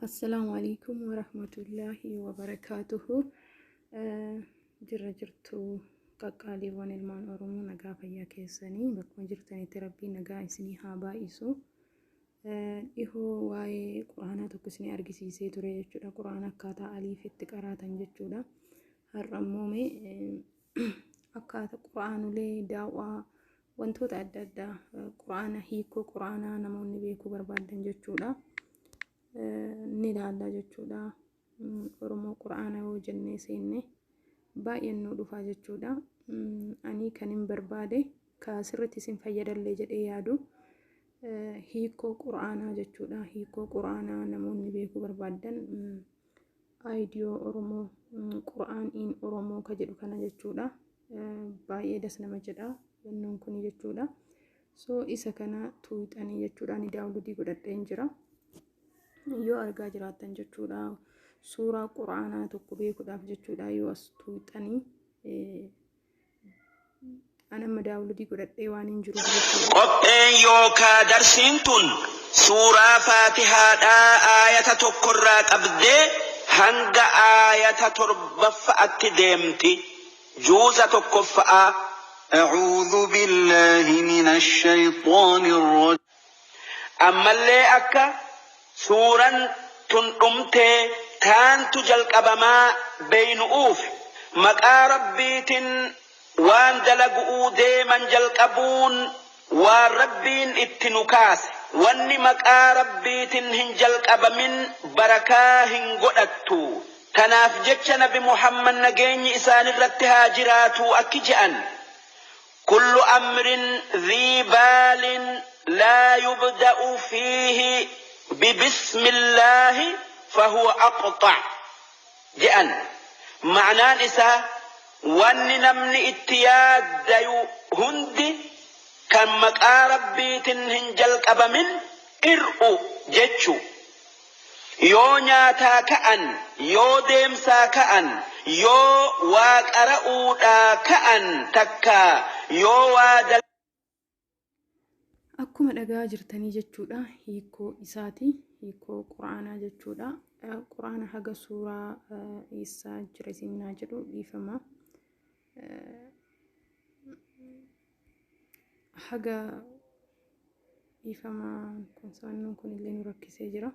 السلام عليكم ورحمة الله وبركاته. جرجرتو قاقالي وان المان أرومو نقا فيا كيساني بكما جرتاني تربي نقا إسني هابا إسو إهو واي قرآنا تكسني أرقسي سيتوري جتشودا قرآنا كاتا أليف اتقاراتا جتشودا هرمومي أكاتا قرآنو لي داوا وانتو تعدد قرآنا هيكو قرآنا نموني بيكو بربادا جتشودا nilaalla jechuudha. Oromoo quraana yoo jennee seenne baay'een nu dhufa jechuudha. Ani kan hin barbaade kaasirratti isin fayyadallee jedhee yaadu hiikoo quraanaa jechuudha. Hiikoo quraanaa namoonni beekuu barbaadan aayidiyoo Oromoo quraaniin Oromoo ka jedhu kana jechuudha. Baay'ee das nama jedha wannoon kun jechuudha. So isa kana tuuxanii jechuudha. Ni daawlutii godhadheen jira. yoo argaa jiraatan jechuudha suuraa quraanaa tokko beekuudhaaf jechuudha yoo as tuuxanii anama daawlutii godhadhee waan hin jiru jechuudha. Qopheen yookaa darsiin tun suuraa faatihaadhaa aayata tokkorraa qabdee hanga aayata torbaffaatti deemti. Juuza tokkoffaa أعوذ بالله من الشيطان الرجيم ammallee akka suuraan tun dhumtee taantu jalqabamaa beeynu'uuf maqaa rabbiitiin waan dalagu'uu deeman jalqabuun waan rabbiin itti nu kaase wanni maqaa rabbiitiin hin jalqabamin barakaa hin godhattu. Kanaaf jecha nabi Muhammad nageenyi isaanirratti haa jiraatu akki je'an kullu amrin dhii baalin laa yubda'u fiihi ببسم الله فهو أقطع جأن معنى إسا وان نمني اتياد ديو هندي كان مقارب بيتن هنجل قبمن إرؤو جتشو يو نياتا كأن يو ديمسا كأن يو واقرأو دا كأن تكا يو وادل Akkuma dhagaa jirtanii jechuudha hiikoo isaati hiikoo quraanaa jechuudha. Quraana haga suuraa eessaa jira isinaa jedhu dhiifama. Haga dhiifama konsaannoon kun illee nu rakkisee jira.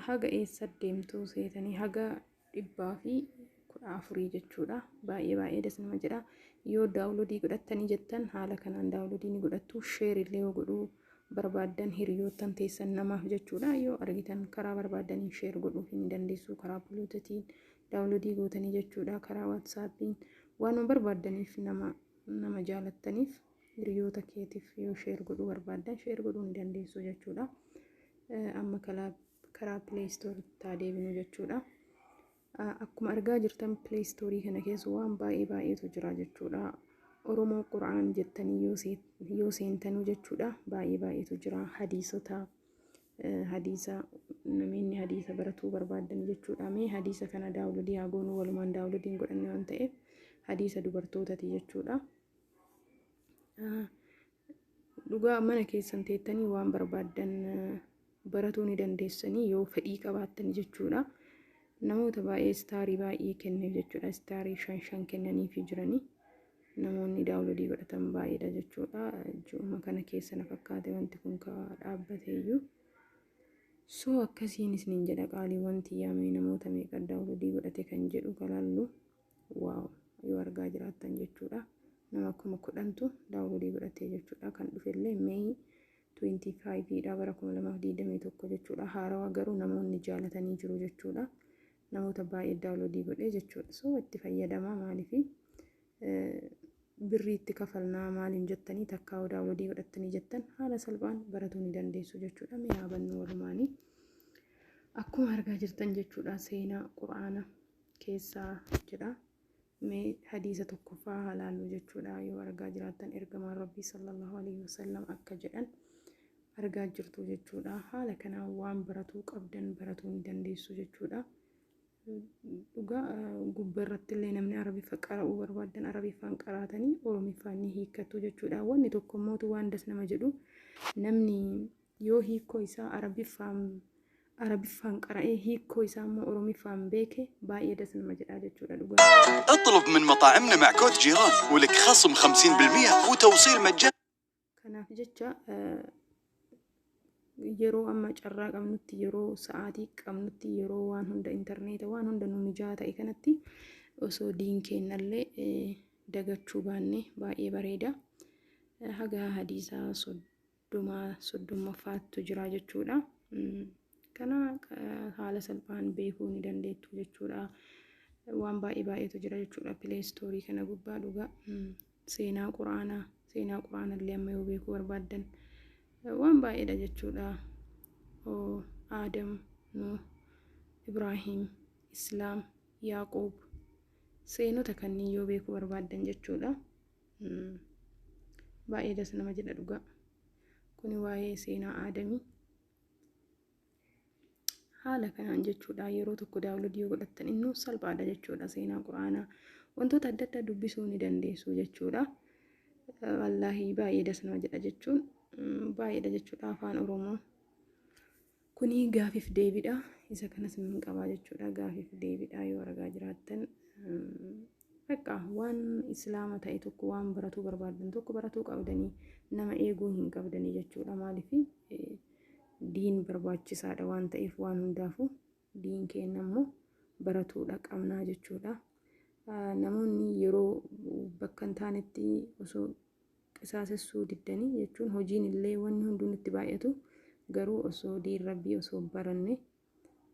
Haga eessa deemtuu seetanii haga 114 jechuudha. Baay'ee das nama jedha. Yoo daawlodii godhattanii jettan haala kanaan daawlodii ni godhattu. Sheer illee yoo godhuu barbaadan hiriyootan teessan namaaf jechuudha. Yoo argitan karaa barbaadaniin sheer godhuu ni dandeessu. Karaa buluutuutiin daawlodii gootanii jechuudha. Karaa waatsaappiin waan barbaadaniif nama jaalattaniif hiriyoota keetiif yoo sheer godhuu barbaadan sheer godhuu ni dandeessu jechuudha. Amma karaa pileestoorii deebinu jechuudha. Akkuma argaa jirtan pileestoorii kana keessa waan baay'eetu jira jechuudha. Oromoo quraan jettanii yoo seentanuu jechuudha baay'eetu jira. Hadiisa namni hadiisa baratuu barbaadan jechuudha. Mee hadiisa kana daawlodii haa goonu walumaan daawlodiin godhanne waan ta'eef hadiisa dubartootati jechuudha. Dhugaa mana keessan teettanii waan barbaadan baratuu ni dandeessanii yoo fedhii qabaattan jechuudha. Namoota baay'ee istaarii baay'ee kenneef jechuudha. Istaarii 5 kennaniif jiranii namoonni daawlodii godhatan baay'eedha jechuudha. Ji'uma kana keessa na fakkaate wanti kun ka dhaabbateeyyuu. So akkasiin isiniin jedha qaalii wanti yaamee namoota meeqa daawlodii godhate kan jedhu galaallu waaw yoo argaa jiraattan jechuudha. Nama 10,000tu daawlodii godhate jechuudha. Kan dhufellee May 25 dha bara 2021 jechuudha. Haarawaa garuu namoonni jaalatanii jiru jechuudha. Namoota baay'ee daawlodii godhee jechuudha. So itti fayyadamaa maaliifi birrii itti kafalnaa maaliin jettanii takkaa daawlodii godhattanii jettan haala salphaan baratuu ni dandeessu jechuudha. Mee yaabannu walumaanii akkuma argaa jirtan jechuudha seenaa quraana keessaa jedha. Mee hadiisa tokkoffaa halaallu jechuudha yoo argaa jiraattan ergamaan rabbii sallallahu alaihi wasallam akka jedhan argaa jirtu jechuudha. Haala kanaan waan baratuu qabdan baratuu ni dandeessu jechuudha. Dhugaa gubbarratti illee namni arabiiffa qara'uu barbaadan arabiiffaan qaraatanii oromiffaan ni hiikkatu jechuudha. Wanni tokko mootu waan das nama jedhu namni yoo hiikoo isaa arabiffaan qara'ee hiikoo isaa immoo oromiffaan beeke baay'ee das nama jedhaa jechuudha dhugaa. اطلب من مطاعمنا مع كود جيران ولك خصم 50% وتوصيل مجاني. kanaaf jecha yeroo amma carraa qabnutti yeroo sa'aatii qabnutti yeroo waan hunda intarneeta waan hunda nu mijaa ta'e kanatti osoo diin kennallee dagachuu baanne baay'ee bareeda. Haga hadiisaa soddomaffaattu jira jechuudha. Kana haala salphaan beekuu ni dandeettu jechuudha. Waan baay'eetu jira jechuudha Play Store kana gubbaa dhugaa. Seenaa quraanallee amma yoo beekuu barbaaddan waan baay'eedha jechuudha. Aadam, Nuh, Ibraahim, Islaam, Yaaqoob seenota kanneen yoo beekuu barbaaddan jechuudha. Baay'eedas nama jedha dhugaa. Kuni waa'ee seenaa Aadamii. Haala kanaan jechuudha yeroo tokko daawunlood yoo godhattan innuu salphaadha jechuudha seenaa quraanaa. Wantoota adda addaa dubbisuu ni dandeessu jechuudha. Wallaahi baay'eedas nama jedha jechuun baay'eedha jechuudha afaan Oromoo. Kuni gaafiif deebiidha. Isa kanas min qabaa jechuudha gaafiif deebiidha yoo argaa jiraattan. Bakka waan islaama ta'e tokko waan baratuu barbaadan tokko baratuu qabdanii nama eeguu hin qabdanii jechuudha. Maaliif diin barbaachisaadha waan ta'eef waan hundaafu diin keenya immoo baratuudha qabnaa jechuudha. Namoonni yeroo bakka hin taanetti osoo qisaasessuu diddanii jechuun hojiin illee wanni hunduun itti baay'atu garuu osoo diin rabbii osoo baranne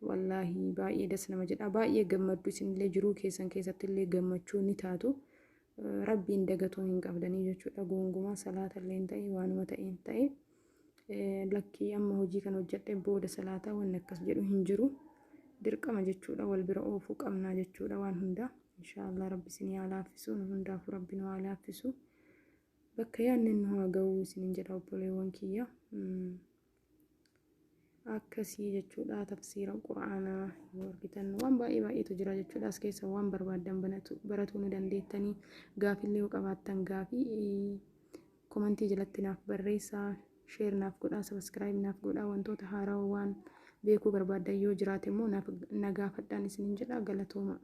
wallaahi baay'ee das nama jedha. Baay'ee gammaddu isinillee jiruu keessan keessatti illee gammachuu ni taatu. Rabbiin dagatuu hin qabdanii jechuudha. Gongumaa salaata illee hin ta'e waanuma ta'e hin ta'e lakkii amma hojii kan hojjedhe booda salaataa wanni akkas jedhu hin jiru. Dirqama jechuudha wal bira oofuu qabnaa jechuudha waan hundaa. Inshaallah rabbi isin haa laaffisu nu hundaafuu rabbi nu haa laaffisu. Bakka yaadne nu haa ga'uu isinin jedha obboleewwan kiyya. Akkasii jechuudha tafsiira quraanaa yoo argitan waan baay'eetu jira jechuudha. As keessa waan barbaadan baratuu ni dandeettanii. Gaafillee yoo qabaattan gaafii komentii jalatti naaf barreessaa. Share naaf godhaa, subscribe naaf godhaa. Wantoota haaraa waan beekuu barbaadan yoo jiraate immoo naaf nagaafadhaan isinin jedha. Galatooma.